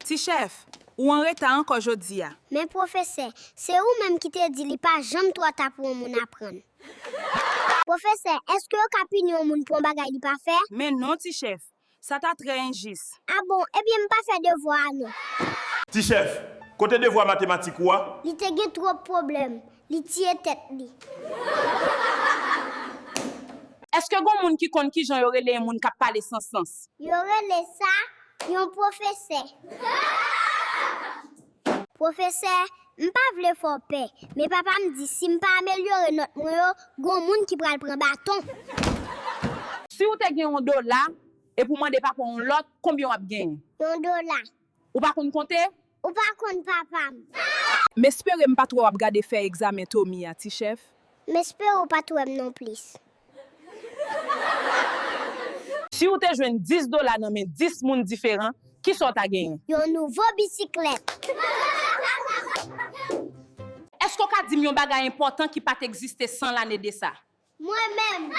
Ti chef, ou en retard encore jodi a? Mais professeur, c'est ou même qui te dit li pas jamais trop tard pour moun apprendre. Professeur, est-ce que vous avez un moun pour bagay li pas faire? Mais non, ti chef, ça t'a très injuste. Ah bon, eh bien, m'pas faire devoir non. Ti chef, côté devoir mathématique ou Li te gen trop de problème, li tie tête li. Est-ce que gon moun qui konn ki jan yore les moun k'ap parler sans sens? Yore le ça, yon professeur. Professeur, m'pa vle fò paix, mais papa me dit si m'pa améliorer notre moyo, gon moun qui pral prend bâton. Si ou te gen $1 et pour demander papa on l'autre, combien ou ap gen? $1. Ou pas konn compter? Ou pas kon papa. Mais espère pas trop ap gade faire examen Tommy a ti chef. Mais espère ou pas toi non plus. Si ou te jwen $10 nan men 10 moun différents, qui sont ta gen? Yon nouveau bicyclette. Est-ce qu'on ka di yon bagay important qui pas exister sans l'année de ça? Moi-même.